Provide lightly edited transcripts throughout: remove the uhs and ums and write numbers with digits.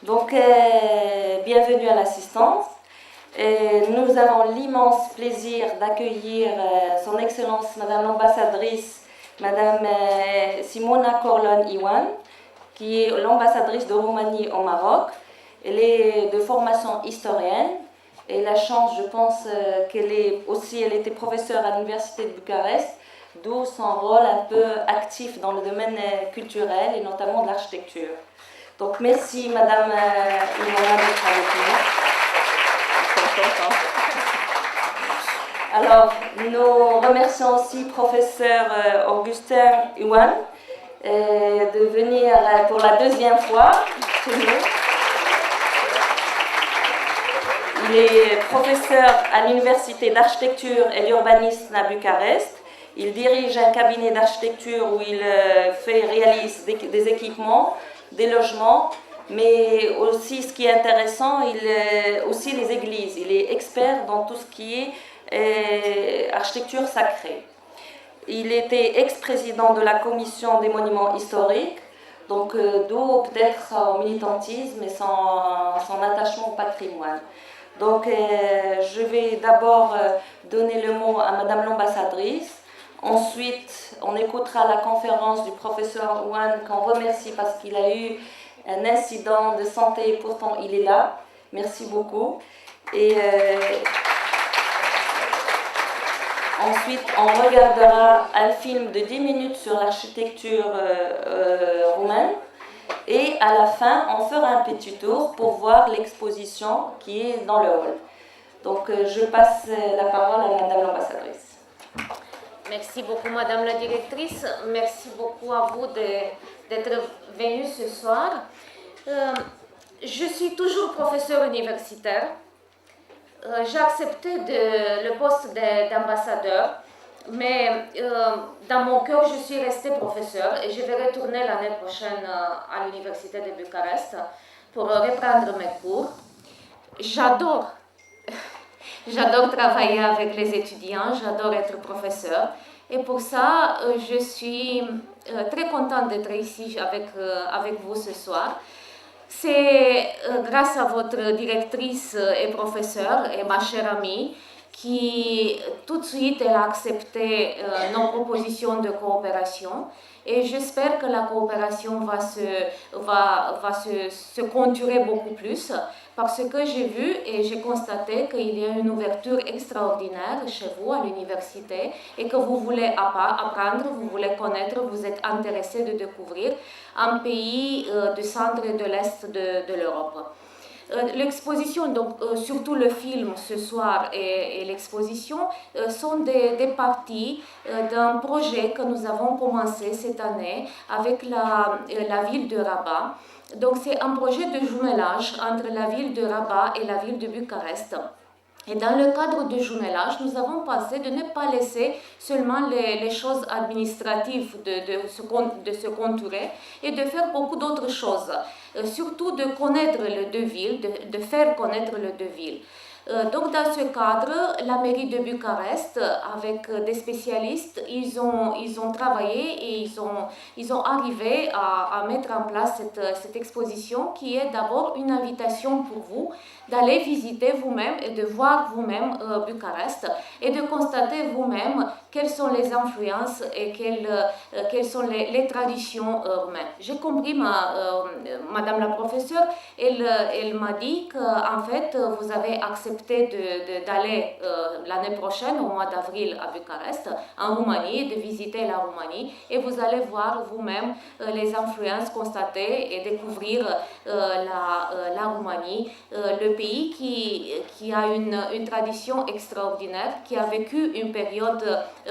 Donc, bienvenue à l'assistance. Nous avons l'immense plaisir d'accueillir son Excellence Madame l'ambassadrice, Madame Simona Corlon-Iwan, qui est l'ambassadrice de Roumanie au Maroc. Elle est de formation historienne et la chance, je pense, qu'elle était professeure à l'Université de Bucarest, d'où son rôle un peu actif dans le domaine culturel et notamment de l'architecture. Donc merci Madame Ivana d'être avec nous. Alors, nous remercions aussi professeur Augustin Iwan de venir pour la deuxième fois chez nous. Il est professeur à l'Université d'architecture et d'urbanisme à Bucarest. Il dirige un cabinet d'architecture où il réalise des équipements, des logements, mais aussi, ce qui est intéressant, aussi les églises. Il est expert dans tout ce qui est architecture sacrée. Il était ex-président de la commission des monuments historiques, donc d'où peut-être son militantisme et son attachement au patrimoine. Donc je vais d'abord donner le mot à Madame l'ambassadrice. Ensuite, on écoutera la conférence du professeur Ouane, qu'on remercie parce qu'il a eu un incident de santé et pourtant il est là. Merci beaucoup. Et ensuite, on regardera un film de 10 minutes sur l'architecture roumaine. Et à la fin, on fera un petit tour pour voir l'exposition qui est dans le hall. Donc, je passe la parole à Madame l'ambassadrice. Merci beaucoup, Madame la directrice. Merci beaucoup à vous d'être venue ce soir. Je suis toujours professeure universitaire. J'ai accepté le poste d'ambassadeur, mais dans mon cœur, je suis restée professeure et je vais retourner l'année prochaine à l'Université de Bucarest pour reprendre mes cours. J'adore travailler avec les étudiants, j'adore être professeur. Et pour ça, je suis très contente d'être ici avec vous ce soir. C'est grâce à votre directrice et professeure et ma chère amie qui tout de suite elle a accepté nos propositions de coopération. Et j'espère que la coopération va se conturer beaucoup plus parce que j'ai vu et j'ai constaté qu'il y a une ouverture extraordinaire chez vous à l'université et que vous voulez apprendre, vous voulez connaître, vous êtes intéressé de découvrir un pays du centre et de l'est de l'Europe. L'exposition, donc surtout le film ce soir et l'exposition, sont des parties d'un projet que nous avons commencé cette année avec la ville de Rabat. Donc c'est un projet de jumelage entre la ville de Rabat et la ville de Bucarest. Et dans le cadre du jumelage, nous avons pensé de ne pas laisser seulement les choses administratives de se contourer et de faire beaucoup d'autres choses. Surtout de connaître les deux villes, de faire connaître les deux villes. Donc dans ce cadre, la mairie de Bucarest, avec des spécialistes, ils ont travaillé et ils ont arrivé à mettre en place cette exposition qui est d'abord une invitation pour vous d'aller visiter vous-même et de voir vous-même Bucarest et de constater vous-même quelles sont les influences et quelles sont les traditions roumaines. J'ai compris, Madame la professeure, elle m'a dit qu'en fait, vous avez accepté d'aller l'année prochaine, au mois d'avril, à Bucarest, en Roumanie, de visiter la Roumanie, et vous allez voir vous-même les influences constatées et découvrir la Roumanie, le pays qui a une tradition extraordinaire, qui a vécu une période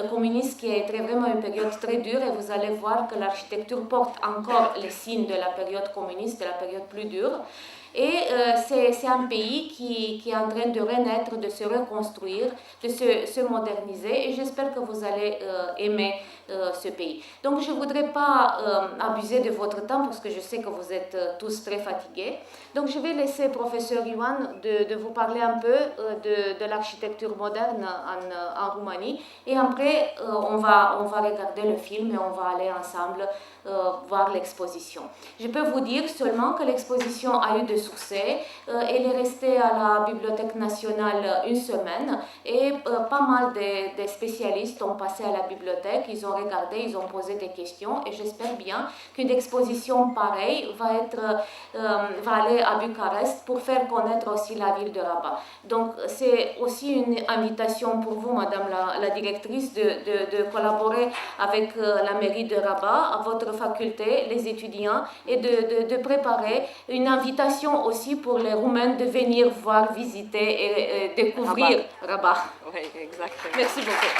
communiste qui a été vraiment une période très dure, et vous allez voir que l'architecture porte encore les signes de la période communiste, de la période plus dure. Et c'est un pays qui est en train de renaître, de se reconstruire, de se moderniser, et j'espère que vous allez aimer ce pays. Donc je ne voudrais pas abuser de votre temps parce que je sais que vous êtes tous très fatigués. Donc je vais laisser professeur Ioan de vous parler un peu de l'architecture moderne en Roumanie, et après on va regarder le film et on va aller ensemble voir l'exposition. Je peux vous dire seulement que l'exposition a eu de succès. Elle est restée à la Bibliothèque nationale une semaine et pas mal de spécialistes ont passé à la bibliothèque, ils ont regardé, ils ont posé des questions et j'espère bien qu'une exposition pareille va aller à Bucarest pour faire connaître aussi la ville de Rabat. Donc c'est aussi une invitation pour vous, Madame la directrice, de collaborer avec la mairie de Rabat, à votre faculté, les étudiants, et de préparer une invitation aussi pour les Roumains de venir voir, visiter et découvrir Rabat. Oui, exactement. Merci beaucoup.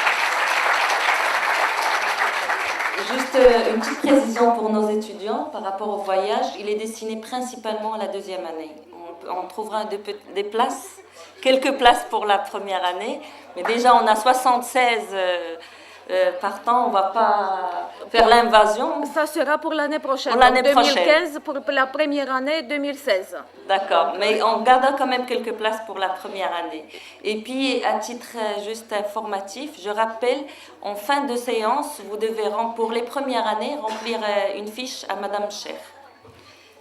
Juste une petite précision pour nos étudiants par rapport au voyage. Il est destiné principalement à la deuxième année. On trouvera des places, quelques places pour la première année, mais déjà on a 76 partants, on ne va pas faire l'invasion. Ça sera pour l'année prochaine. Pour l'année 2015 pour la première année, 2016. D'accord, mais on gardera quand même quelques places pour la première année. Et puis, à titre juste informatif, je rappelle, en fin de séance, vous devez, pour les premières années, remplir une fiche à Madame Cher.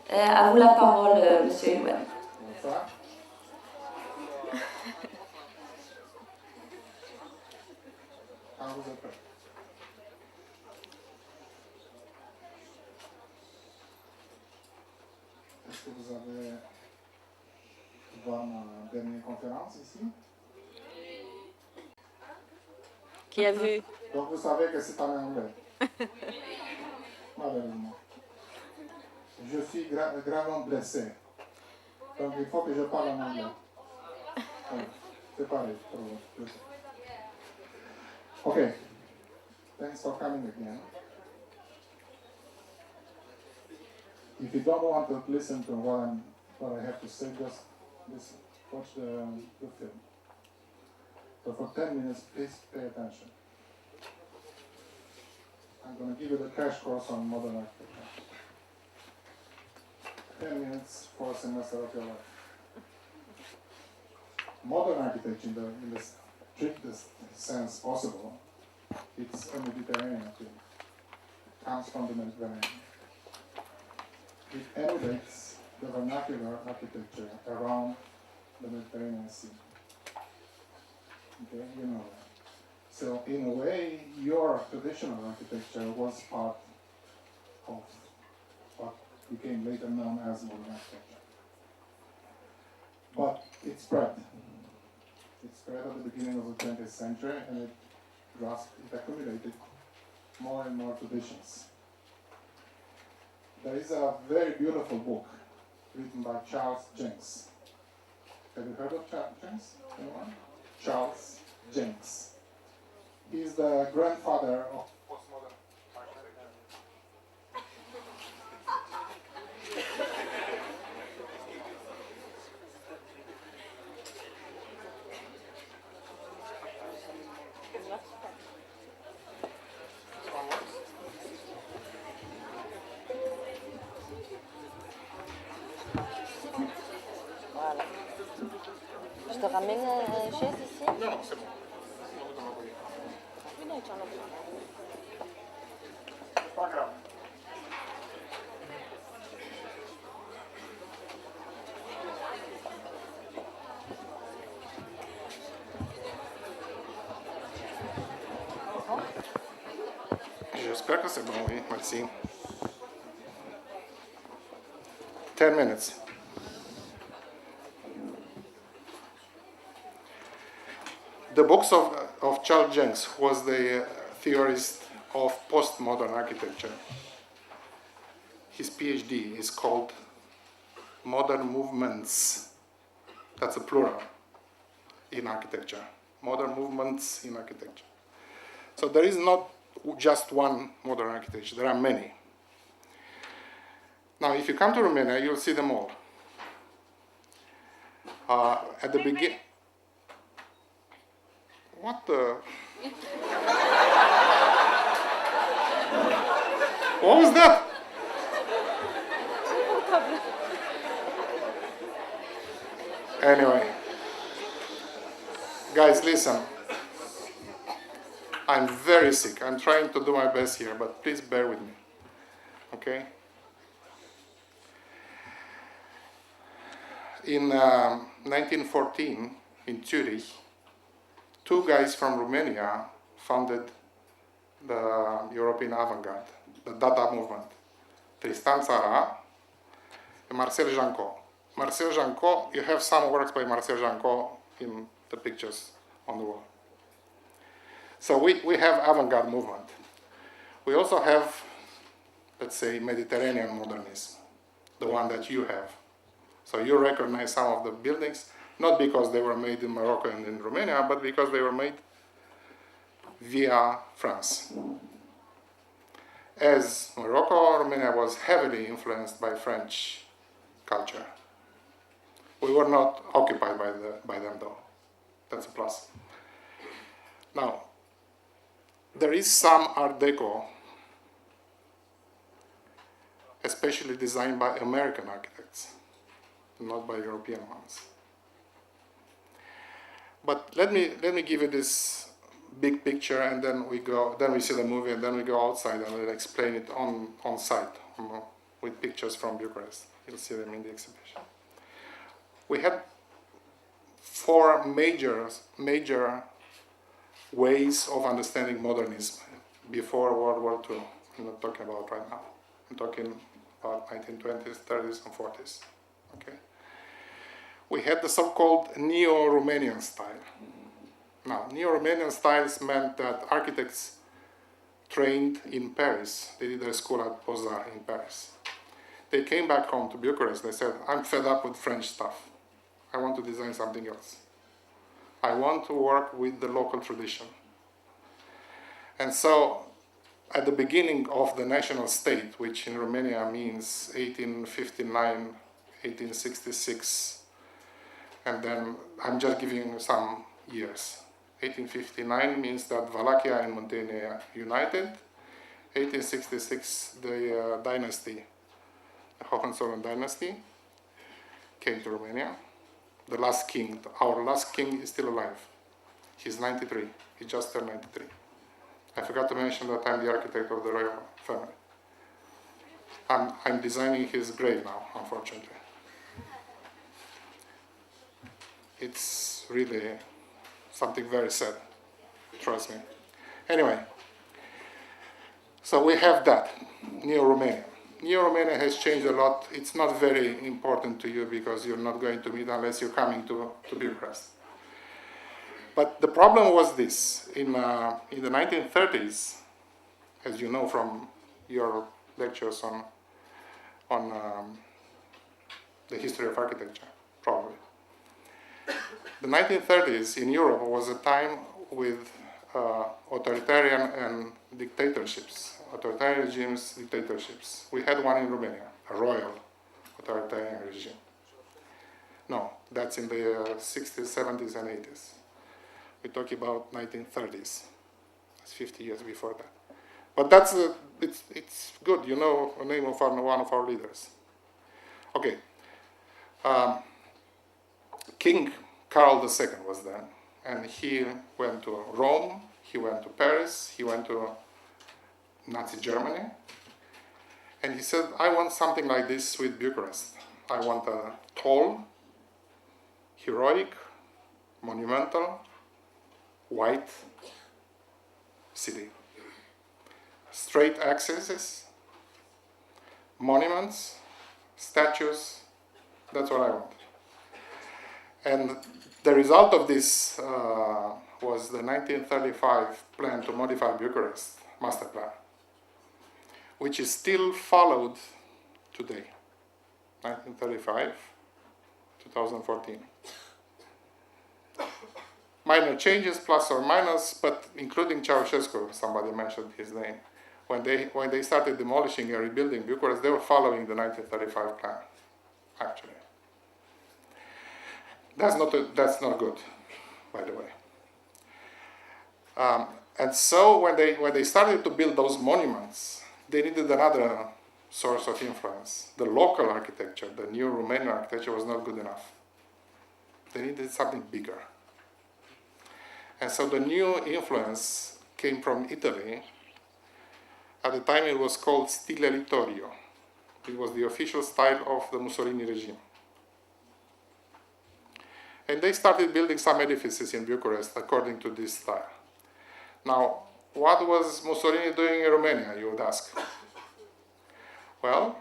À vous la parole, Monsieur Ewen. Bonsoir. Quand vous êtes prêts. Est-ce que vous avez voir ma dernière conférence ici? Qui a vu? Donc vous savez que c'est en anglais. Malheureusement. Je suis gravement blessé. Donc il faut que je parle en anglais. Oui, c'est pareil pour vous. Okay. Thanks for coming again. If you don't want to listen to what I have to say, just listen. Watch the film. So for 10 minutes, please pay attention. I'm going to give you the crash course on modern architecture. 10 minutes for a semester of your life. Modern architecture, in the strictest sense possible, it's a Mediterranean thing. It comes from the Mediterranean. It emulates the vernacular architecture around the Mediterranean Sea. Okay, you know that. So in a way, your traditional architecture was part of what became later known as modern architecture. But it spread. It spread at the beginning of the 20th century, and it accumulated more and more traditions. There is a very beautiful book written by Charles Jenks. Have you heard of Charles Jenks? Anyone? Charles Jenks. He's the grandfather of postmodern architecture. Voilà. Je te ramène une chaise ici? Non, c'est bon. Pas grave. J'espère que c'est bon, oui, merci. 10 minutes. The books of Charles Jenks, who was the theorist of postmodern architecture. His PhD is called Modern Movements. That's a plural in architecture. Modern movements in architecture. So there is not just one modern architecture, there are many. Now, if you come to Romania, you'll see them all. At the beginning, what the? What was that? Anyway, guys, listen. I'm very sick. I'm trying to do my best here, but please bear with me. Okay? in 1914 in Zurich, two guys from Romania founded the European avant-garde, the Dada movement, Tristan Tzara and Marcel Janco. Marcel Janco, you have some works by Marcel Janco in the pictures on the wall. So we have avant-garde movement. We also have, let's say, Mediterranean modernism, the one that you have. So you recognize some of the buildings, not because they were made in Morocco and in Romania, but because they were made via France. As Morocco, Romania was heavily influenced by French culture. We were not occupied by them though. That's a plus. Now, there is some Art Deco, especially designed by American architects, not by European ones. But let me give you this big picture, and then we see the movie, and then we go outside and we'll explain it on site with pictures from Bucharest. You'll see them in the exhibition. We had four major ways of understanding modernism before World War II. I'm not talking about right now. I'm talking about 1920s, 30s, and 40s. Okay. We had the so-called Neo-Romanian style. Now, Neo-Romanian styles meant that architects trained in Paris, they did their school at Beaux-Arts in Paris. They came back home to Bucharest. They said, I'm fed up with French stuff. I want to design something else. I want to work with the local tradition. And so, at the beginning of the national state, which in Romania means 1859, 1866, and then I'm just giving you some years. 1859 means that Wallachia and Muntenia united. 1866, the dynasty, the Hohenzollern dynasty, came to Romania. The last king, our last king is still alive. He's 93. He just turned 93. I forgot to mention that I'm the architect of the royal family. I'm designing his grave now, unfortunately. It's really something very sad, trust me. Anyway, so we have that, Neo-Romania. Neo-Romania has changed a lot. It's not very important to you because you're not going to meet unless you're coming to Bucharest. But the problem was this. In the 1930s, as you know from your lectures on the history of architecture, probably. The 1930s in Europe was a time with authoritarian and dictatorships, authoritarian regimes, dictatorships. We had one in Romania, a royal authoritarian regime. No, that's in the 60s, 70s, and 80s. We talk about 1930s. That's 50 years before that. But that's it's good. You know the name of one of our leaders. Okay. King Karl II was there, and he went to Rome, he went to Paris, he went to Nazi Germany, and he said, I want something like this with Bucharest. I want a tall, heroic, monumental, white city. Straight accesses, monuments, statues, that's what I want. And the result of this was the 1935 plan to modify Bucharest, master plan, which is still followed today, 1935, 2014. Minor changes, plus or minus, but including Ceausescu, somebody mentioned his name. When they started demolishing and rebuilding Bucharest, they were following the 1935 plan, actually. That's not good, by the way. And so when they started to build those monuments, they needed another source of influence. The local architecture, the new Romanian architecture, was not good enough. They needed something bigger. And so the new influence came from Italy. At the time it was called Stile Littorio. It was the official style of the Mussolini regime. And they started building some edifices in Bucharest according to this style. Now, what was Mussolini doing in Romania, you would ask? Well,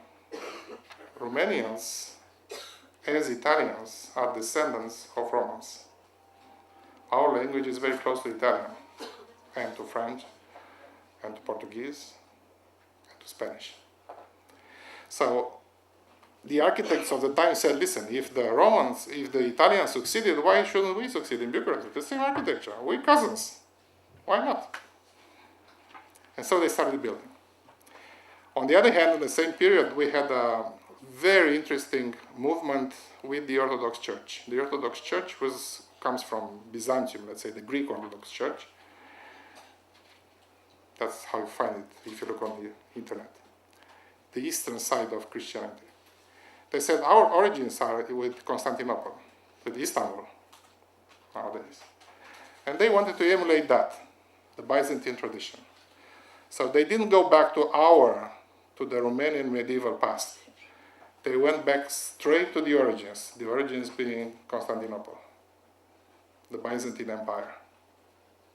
Romanians, as Italians, are descendants of Romans. Our language is very close to Italian, and to French, and to Portuguese, and to Spanish. So, the architects of the time said, listen, if the Italians succeeded, why shouldn't we succeed in Bucharest? It's the same architecture. We're cousins. Why not? And so they started building. On the other hand, in the same period, we had a very interesting movement with the Orthodox Church. The Orthodox Church comes from Byzantium, let's say the Greek Orthodox Church. That's how you find it if you look on the internet. The eastern side of Christianity. They said our origins are with Constantinople, with Istanbul nowadays. And they wanted to emulate that, the Byzantine tradition. So they didn't go back to the Romanian medieval past. They went back straight to the origins being Constantinople, the Byzantine Empire.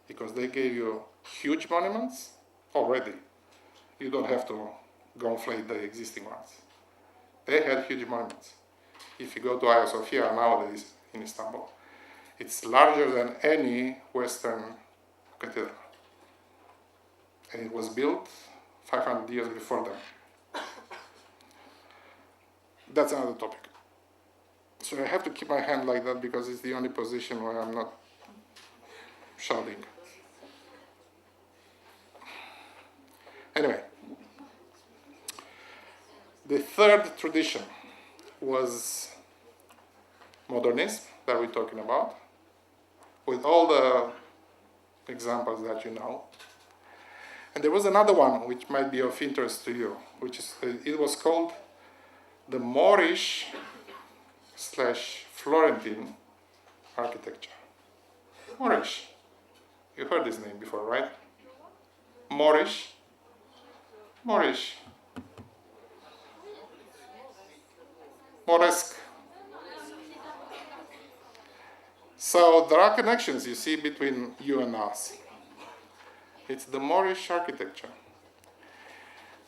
Because they gave you huge monuments already. You don't have to gonflate the existing ones. They had huge monuments. If you go to Hagia Sophia nowadays in Istanbul, it's larger than any Western cathedral. And it was built 500 years before them. That's another topic. So I have to keep my hand like that because it's the only position where I'm not shouting. Anyway, the third tradition was modernism that we're talking about, with all the examples that you know. And there was another one which might be of interest to you, which is, it was called the Moorish / Florentine architecture. Moorish. You heard this name before, right? Moorish. Moorish. Moresque. So there are connections you see between you and us. It's the Moorish architecture.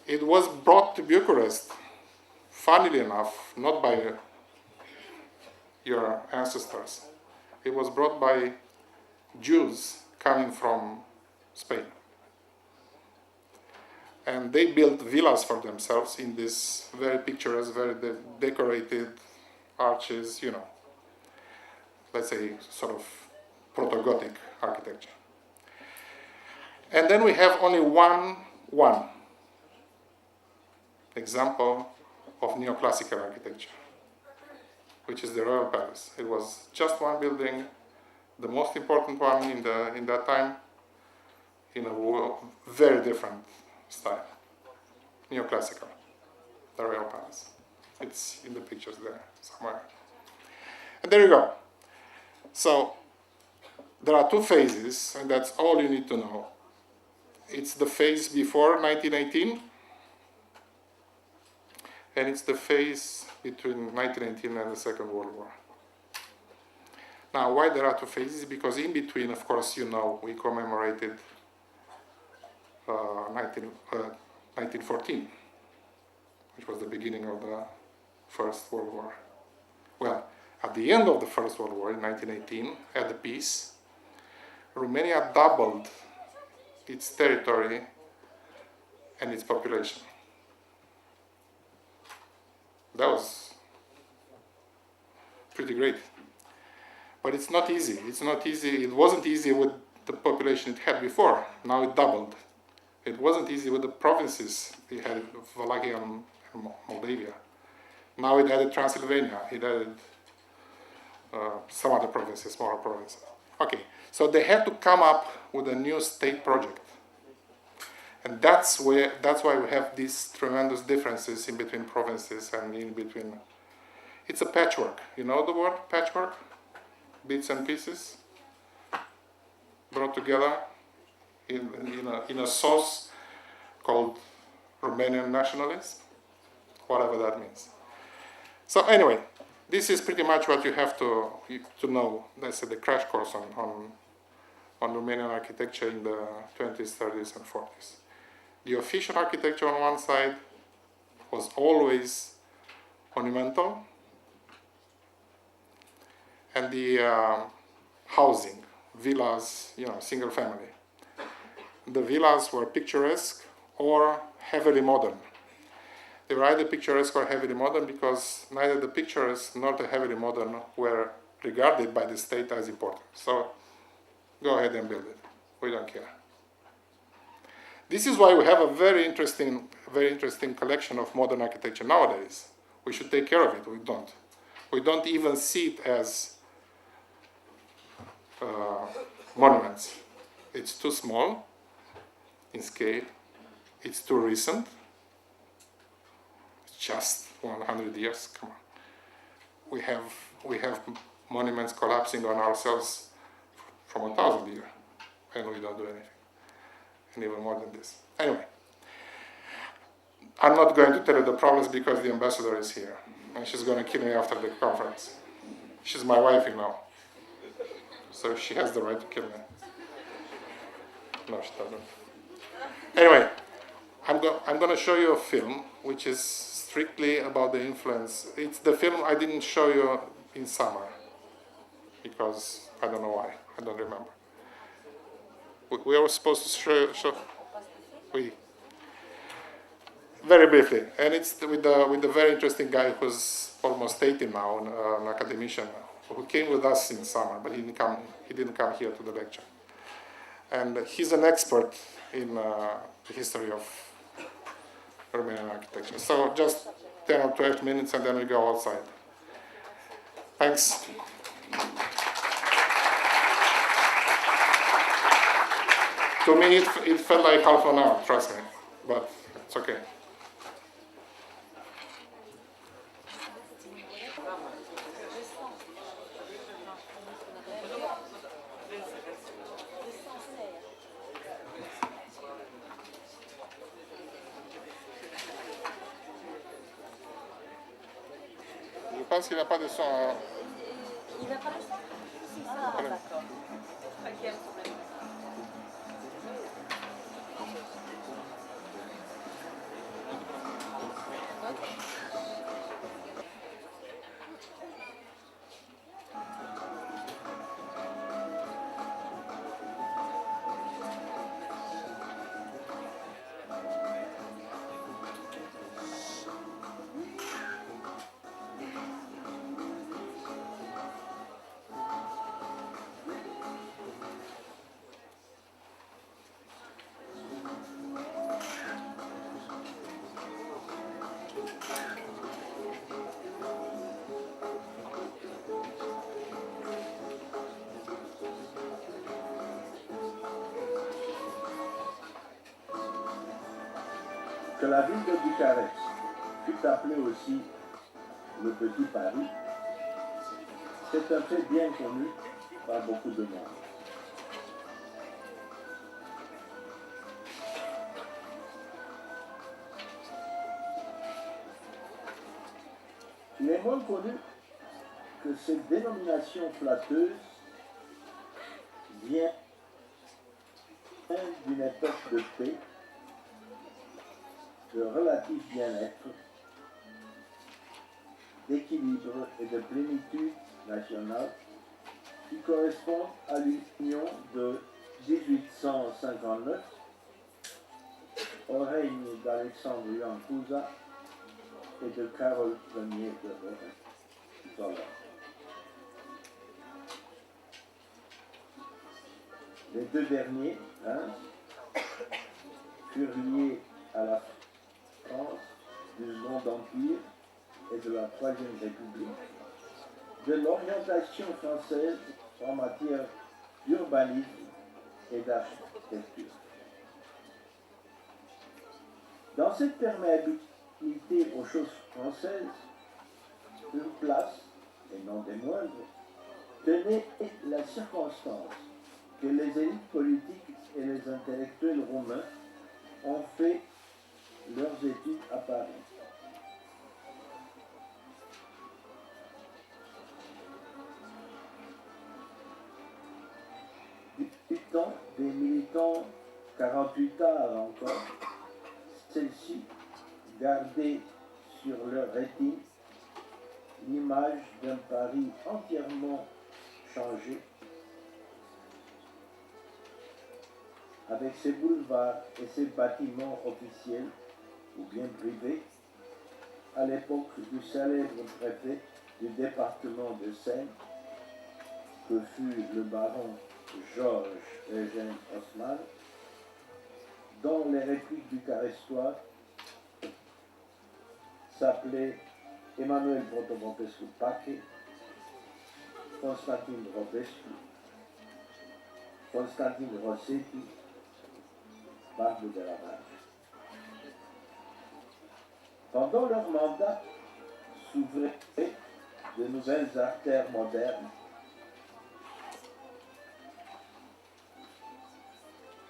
It was brought to Bucharest, funnily enough, not by your ancestors. It was brought by Jews coming from Spain. And they built villas for themselves in this very picturesque, very decorated arches, you know, let's say sort of proto-Gothic architecture. And then we have only one example of neoclassical architecture, which is the Royal Palace. It was just one building, the most important one in that time, in a very different style, neoclassical, the Royal Palace. It's in the pictures there somewhere. And there you go. So there are two phases, and that's all you need to know. It's the phase before 1918, and it's the phase between 1918 and the Second World War. Now, why there are two phases? Because in between, of course, you know, we commemorated 1914, which was the beginning of the First World War. Well, at the end of the First World War, in 1918, at the peace, Romania doubled its territory and its population. That was pretty great. But it's not easy. It's not easy. It wasn't easy with the population it had before. Now it doubled. It wasn't easy with the provinces. It had Wallachia and Moldavia. Now it added Transylvania. It added some other provinces, smaller provinces. Okay, so they had to come up with a new state project. And that's why we have these tremendous differences in between provinces and in between. It's a patchwork. You know the word patchwork? Bits and pieces brought together in a sauce called Romanian nationalism, whatever that means. So anyway, This is pretty much what you have to know. That's the crash course on Romanian architecture in the 20s, 30s, and 40s. The official architecture on one side was always monumental, and the housing, villas, single family. The villas were picturesque or heavily modern. They were either picturesque or heavily modern because neither the picturesque nor the heavily modern were regarded by the state as important. So go ahead and build it. We don't care. This is why we have a very interesting collection of modern architecture nowadays. We should take care of it. We don't. We don't even see it as monuments. It's too small in scale. It's too recent. It's just 100 years. Come on. We have monuments collapsing on ourselves from 1,000 years, and we don't do anything. And even more than this. Anyway, I'm not going to tell you the problems because the ambassador is here, and she's going to kill me after the conference. She's my wife, so she has the right to kill me. No, she doesn't. Anyway, I'm going to show you a film which is strictly about the influence. It's the film I didn't show you in summer because I don't know why. I don't remember. We were supposed to show very briefly, and it's with the very interesting guy who's almost 80 now, an academician who came with us in summer, but he didn't come here to the lecture. And he's an expert in the history of Romanian architecture. So just 10 or 12 minutes, and then we go outside. Thanks. To me, it felt like half an hour, trust me, but it's okay. Je pense qu'il n'y a pas de son. Il n'a pas le son? Ah, d'accord. Ok. Que la ville de Bucarest fut appelée aussi le Petit Paris, c'est un fait bien connu par beaucoup de monde. Il est moins connu que cette dénomination flatteuse vient d'une époque de paix, de relatif bien-être, d'équilibre et de plénitude nationale qui correspond à l'union de 1859 au règne d'Alexandre Ioan Cuza et de Carol Ier de Lorraine. Les deux derniers furent liés à la France du Second Empire et de la Troisième République, de l'orientation française en matière d'urbanisme et d'architecture. Dans cette perméabilité aux choses françaises, une place, et non des moindres, tenait la circonstance que les élites politiques et les intellectuels roumains ont fait leurs études à Paris. des militants 48 heures encore, celles-ci gardaient sur leur rétine l'image d'un Paris entièrement changé, avec ses boulevards et ses bâtiments officiels ou bien privés, à l'époque du célèbre préfet du département de Seine, que fut le baron Georges Eugène Haussmann, dont les répliques bucarestoises s'appelaient Emmanuel Protopompescu Paquet, Constantine Robescu, Constantine Rossetti, Barbe de la Vache. Pendant leur mandat s'ouvraient de nouvelles artères modernes.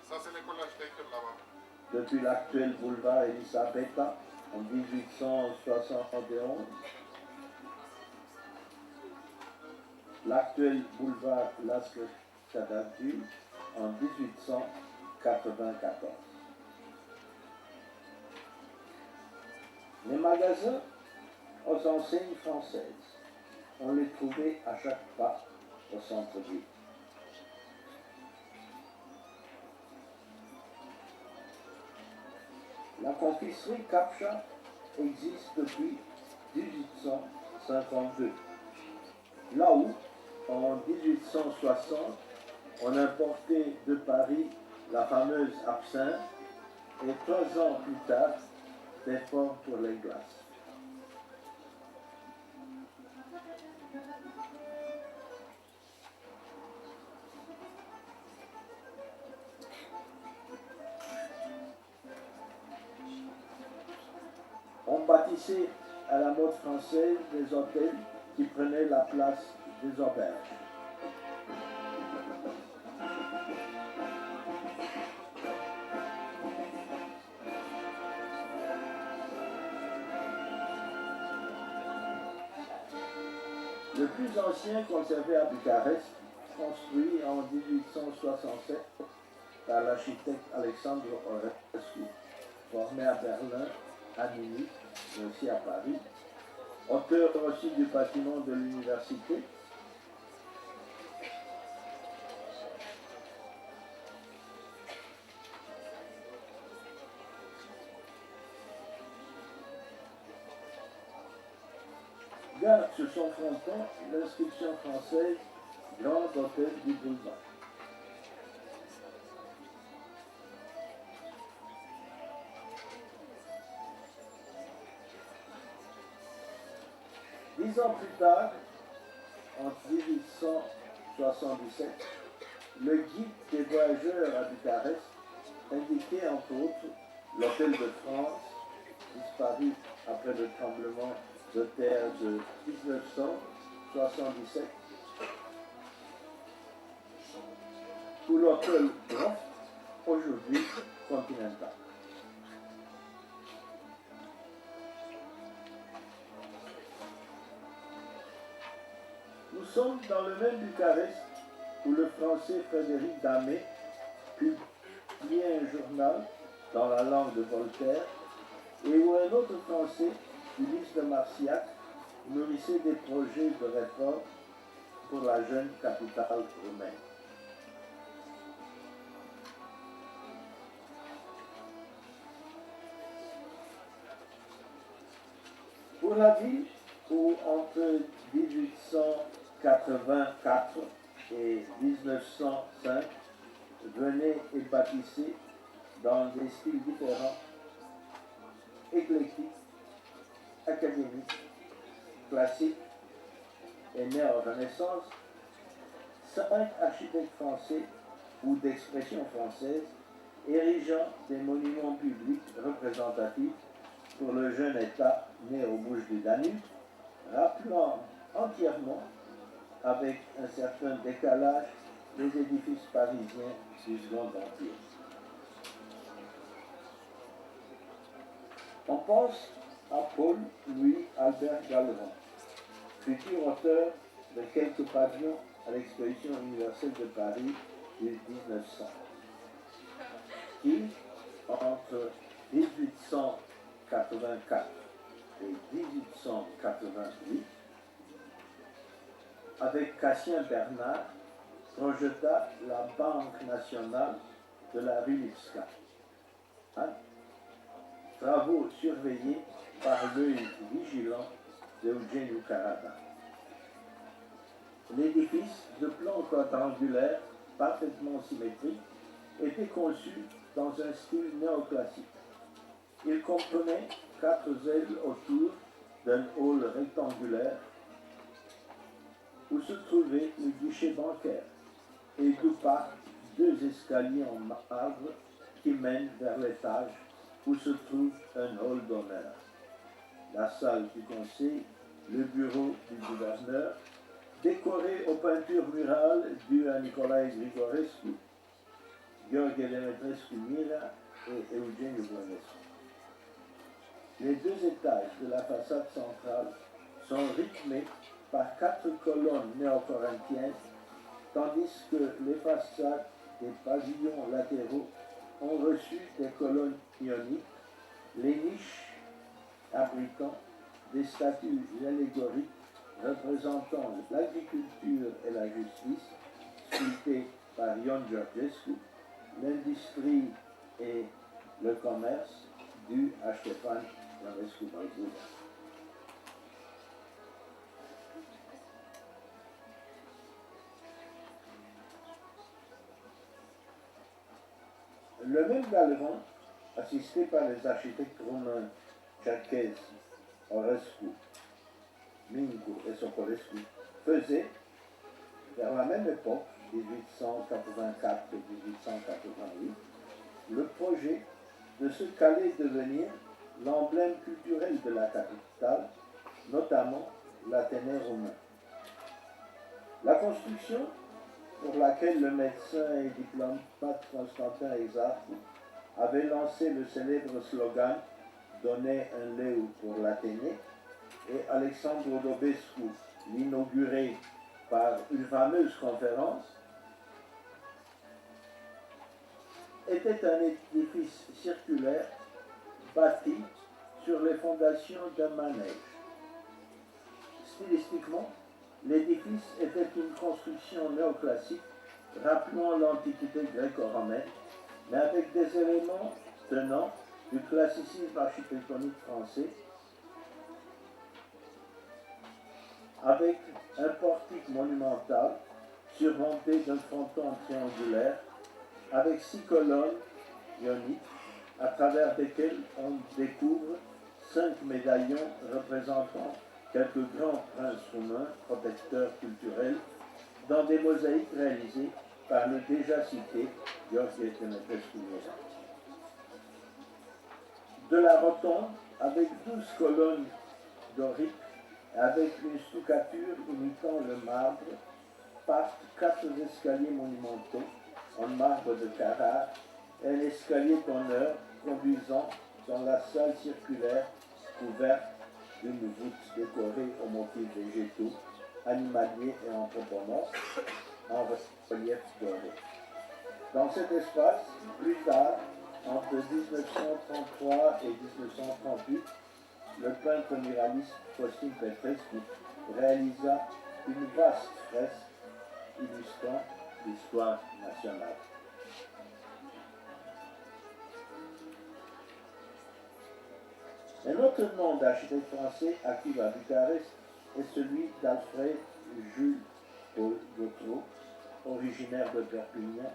Ça, c'est l'école d'architecture là-bas. Depuis l'actuel boulevard Elisabetta en 1871, l'actuel boulevard Las Cadavures en 1894. Les magasins aux enseignes françaises, on les trouvait à chaque pas au centre-ville. La confiserie Capcha existe depuis 1852. Là où, en 1860, on importait de Paris la fameuse absinthe et 3 ans plus tard, des formes pour les glaces. On bâtissait à la mode française des hôtels qui prenaient la place des auberges. Le plus ancien conservé à Bucarest, construit en 1867 par l'architecte Alexandre Orescu, formé à Berlin, à Munich, mais aussi à Paris, auteur aussi du bâtiment de l'université. Garde sur son fronton l'inscription française Grand Hôtel du Boulevard. Dix ans plus tard, en 1877, le guide des voyageurs à Bucarest indiquait entre autres l'Hôtel de France, disparu après le tremblement de terre de 1977, ou l'Hôtel Grand, aujourd'hui Continental. Nous sommes dans le même Bucarest où le français Frédéric Damet publiait un journal dans la langue de Voltaire et où un autre français, Ulysse de Marcillac, nourrissait des projets de réforme pour la jeune capitale romaine. Pour la ville où entre 1884 et 1905 venaient et bâtissaient dans des styles différents, éclectiques, académiques, classiques et néo-renaissance, 5 architectes français ou d'expression française érigeant des monuments publics représentatifs pour le jeune État né aux Bouches du Danube, rappelant entièrement, avec un certain décalage, les édifices parisiens du Second Empire. On pense à Paul-Louis Albert Galleron, futur auteur de quelques pavillons à l'exposition universelle de Paris du 1900, qui, entre 1884 et 1888, avec Cassien Bernard, projeta la Banque nationale de la rue Lipska. Travaux surveillés par l'œil vigilant d'Eugenio Carada. L'édifice, de plan quadrangulaire parfaitement symétrique, était conçu dans un style néoclassique. Il comprenait 4 ailes autour d'un hall rectangulaire où se trouvait le guichet bancaire et d'où partent 2 escaliers en marbre qui mènent vers l'étage où se trouve un hall d'honneur. La salle du conseil, le bureau du gouverneur, décoré aux peintures murales dues à Nicolae Grigorescu, Gheorghe Demetrescu Mira et Eugenio Buonescu. Les 2 étages de la façade centrale sont rythmés par 4 colonnes néo-corinthiennes, tandis que les façades des pavillons latéraux ont reçu des colonnes ioniques, les niches abritant des statues allégoriques représentant l'agriculture et la justice, sculptées par Ion Georgescu, l'industrie et le commerce, dû à Ștefan Ionescu Balbuda. Le même galeron, assisté par les architectes romains Cerchezi, Orescu, Mincu et Socolescu, faisait, vers la même époque, 1884 et 1888, le projet de ce qu'allait devenir l'emblème culturel de la capitale, notamment l'Athénée romain. La construction, pour laquelle le médecin et diplomate Constantin Exarque avait lancé le célèbre slogan « Donnez un leu pour l'Athénée » et Alexandre Dobescu l'inaugurait par une fameuse conférence, était un édifice circulaire bâti sur les fondations d'un manège. Stylistiquement, l'édifice était une construction néoclassique rappelant l'antiquité gréco-romaine, mais avec des éléments tenant du classicisme architectonique français, avec un portique monumental surmonté d'un fronton triangulaire, avec 6 colonnes ioniques, à travers lesquelles on découvre 5 médaillons représentant quelques grands princes roumains, protecteurs culturels, dans des mosaïques réalisées par le déjà cité Gheorghe Demetrescu Mira. De la rotonde, avec 12 colonnes doriques, avec une stuccature imitant le marbre, partent 4 escaliers monumentaux en marbre de Carrare et un escalier d'honneur conduisant dans la salle circulaire couverte d'une voûte décorée aux motifs végétaux, animaliers et anthropomorphes en relief doré. Dans cet espace, plus tard, entre 1933 et 1938, le peintre muraliste Costin Petrescu réalisa une vaste fresque illustrant l'histoire nationale. Un autre nom d'architecte français actif à Bucarest est celui d'Alfred Jules Paul Gautreau, originaire de Perpignan,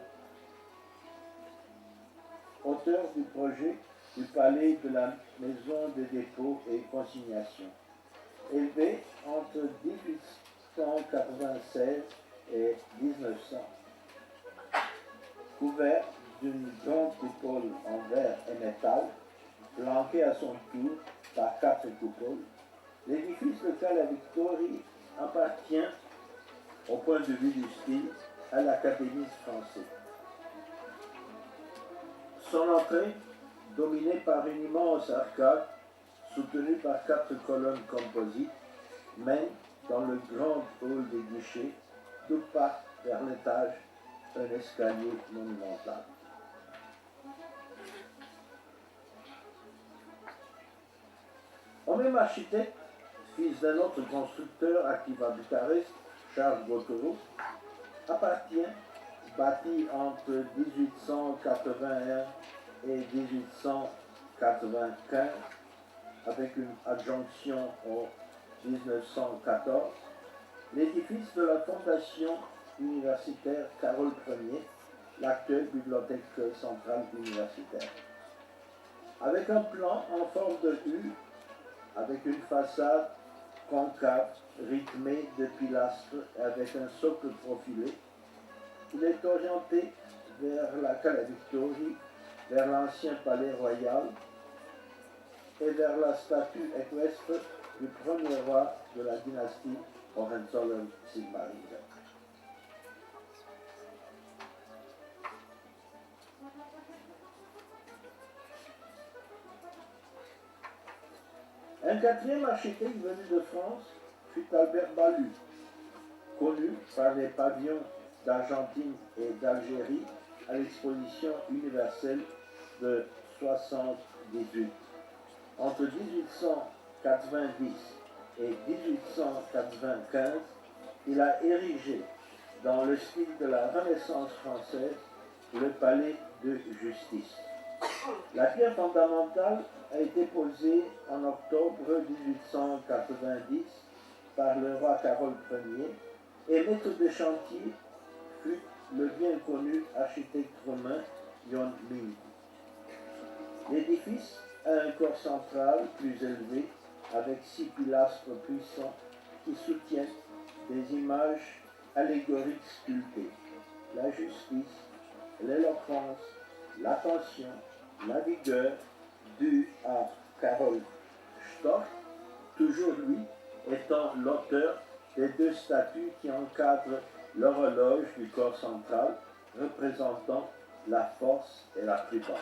auteur du projet du palais de la maison de dépôt et consignation, élevé entre 1896 et 1900, couvert d'une grande coupole en verre et métal, flanqué à son tour par 4 coupoles. L'édifice de Cala Victorii appartient, au point de vue du style, à l'Académie française. Son entrée, dominée par une immense arcade, soutenue par 4 colonnes composites, mène dans le grand hall des guichets, d'où part vers l'étage un escalier monumental. Au même architecte, fils d'un autre constructeur actif à Bucarest, Charles Gotoro, appartient, bâti entre 1881 et 1895, avec une adjonction en 1914, l'édifice de la Fondation universitaire Carole Ier, l'actuelle bibliothèque centrale universitaire. Avec un plan en forme de U, avec une façade concave rythmée de pilastres et avec un socle profilé, il est orienté vers la Cala Victoria, vers l'ancien palais royal et vers la statue équestre du premier roi de la dynastie Hohenzollern-Sigmaringen. Un quatrième architecte venu de France fut Albert Balu, connu par les pavillons d'Argentine et d'Algérie à l'exposition universelle de 1978. Entre 1890 et 1895, il a érigé, dans le style de la Renaissance française, le palais de justice. La pierre fondamentale a été posée en octobre 1890 par le roi Carole Ier et maître de chantier fut le bien connu architecte romain Ion Mingi. L'édifice a un corps central plus élevé avec 6 pilastres puissants qui soutiennent des images allégoriques sculptées. La justice, l'éloquence, l'attention, la vigueur due à Karol Storch, toujours lui étant l'auteur des 2 statues qui encadrent l'horloge du corps central, représentant la force et la prudence.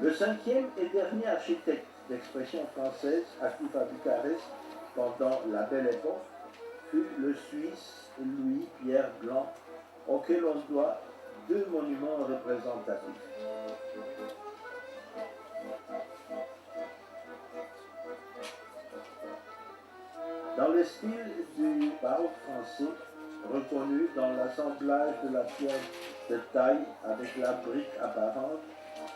Le 5e et dernier architecte d'expression française actif à Bucarest pendant la Belle Époque fut le Suisse Louis-Pierre Blanc, auquel on doit 2 monuments représentatifs. Dans le style du baroque français, reconnu dans l'assemblage de la pierre de taille avec la brique apparente,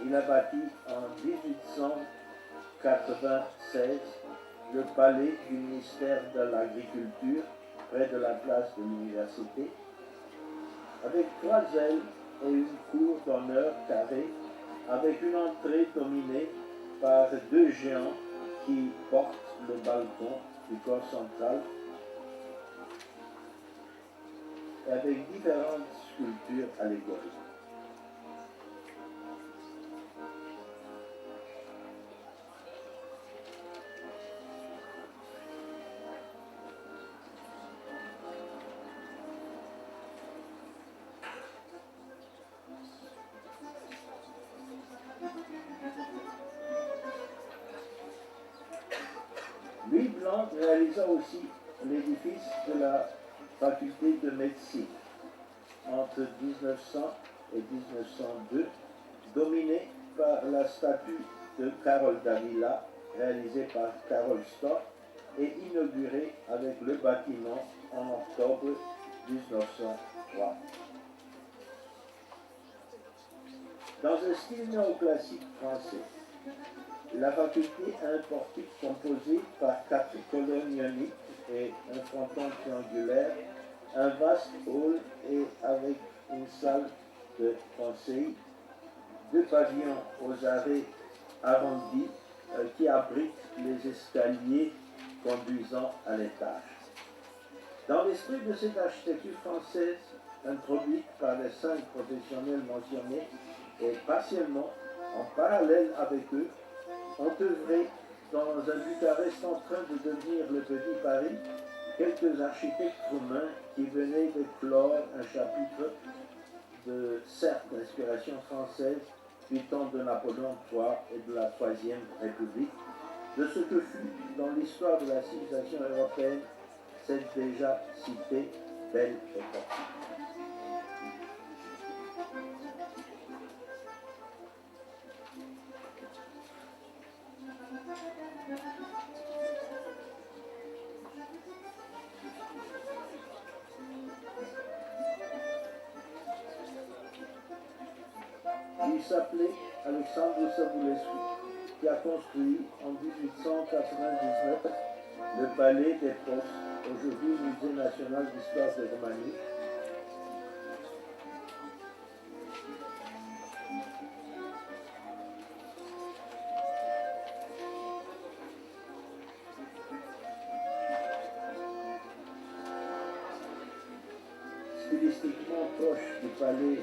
il a bâti en 1896 le palais du ministère de l'Agriculture près de la place de l'université, avec 3 ailes et une cour d'honneur carrée, avec une entrée dominée par 2 géants qui portent le balcon du corps central et avec différentes sculptures allégoriques. Louis Blanc réalisa aussi l'édifice de la faculté de médecine entre 1900 et 1902, dominé par la statue de Carol Davila réalisée par Carol Storch et inaugurée avec le bâtiment en octobre 1903. Dans un style néoclassique français, la faculté a un portique composé par 4 colonnes ioniques et un fronton triangulaire, un vaste hall et avec une salle de conseil, 2 pavillons aux arrêts arrondis qui abritent les escaliers conduisant à l'étage. Dans l'esprit de cette architecture française, introduite par les 5 professionnels mentionnés et partiellement en parallèle avec eux, ont œuvré dans un Bucarest en train de devenir le petit Paris, quelques architectes roumains qui venaient de clore un chapitre de certes d'inspiration française, du temps de Napoléon III et de la Troisième République, de ce que fut dans l'histoire de la civilisation européenne cette déjà citée belle époque. Il s'appelait Alexandre Savulescu, qui a construit en 1899 le palais des Postes, aujourd'hui Musée national d'histoire de Roumanie. Stylistiquement proche du palais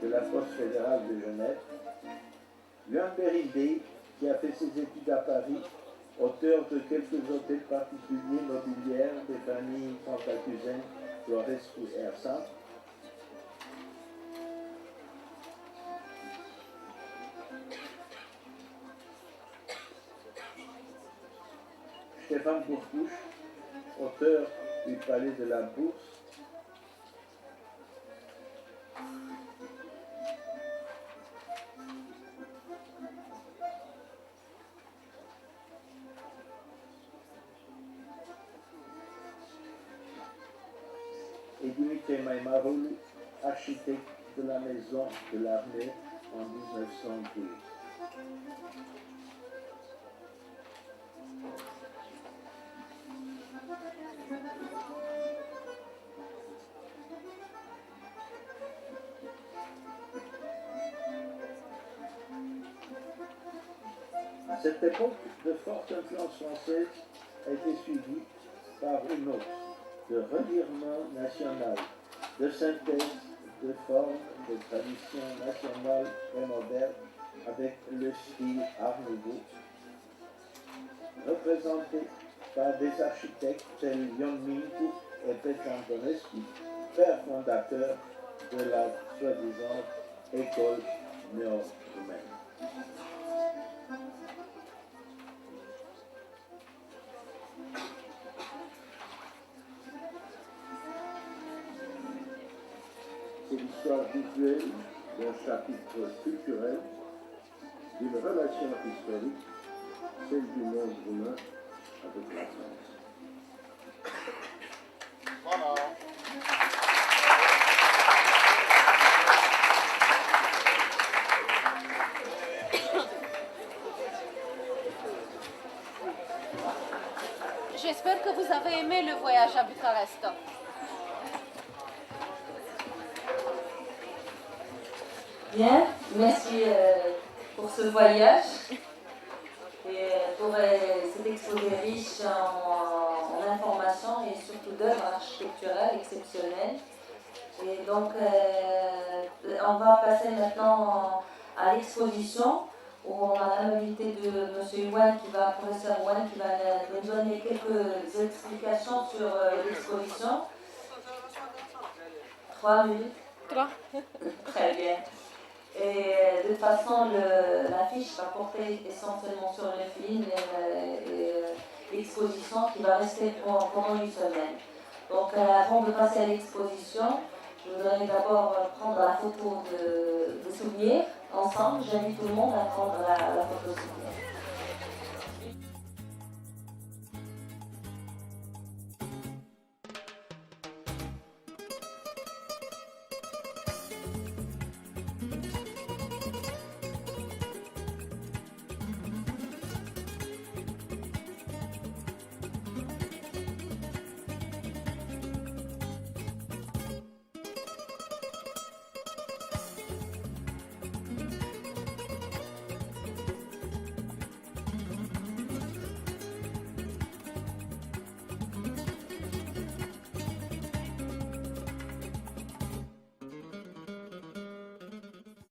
de la Poste fédérale de Genève, Juan Berindei, qui a fait ses études à Paris, auteur de quelques hôtels particuliers mobilières des familles Cantacuzène, Florescu et Hersant, Stéphane Bourcouche, auteur du Palais de la Bourse, et Dimitri Maimaroulou, architecte de la maison de l'armée en 1912. À cette époque, de forte influence française a été suivie par une autre, de revirement national, de synthèse, de forme, de tradition nationale et moderne avec le style Art Nouveau, représenté par des architectes tels Ion Mincu et Petru Antonescu, père fondateur de la soi-disant école néo-roumaine. C'est l'histoire visuelle d'un chapitre culturel, d'une relation historique, celle du monde roumain avec la France. Voilà. J'espère que vous avez aimé le voyage à Bucarest. Bien, merci pour ce voyage et pour cet exposé riche en informations et surtout d'œuvres architecturales exceptionnelles. Et donc, on va passer maintenant à l'exposition où on a l'amabilité de M. Yuan, professeur Yuan, qui va nous donner quelques explications sur l'exposition. 3 minutes. 3. Très bien. Et de toute façon, l'affiche va porter essentiellement sur le film et l'exposition qui va rester pendant une semaine. Donc, avant de passer à l'exposition, je voudrais d'abord prendre la photo de souvenir ensemble. J'invite tout le monde à prendre la photo de souvenir.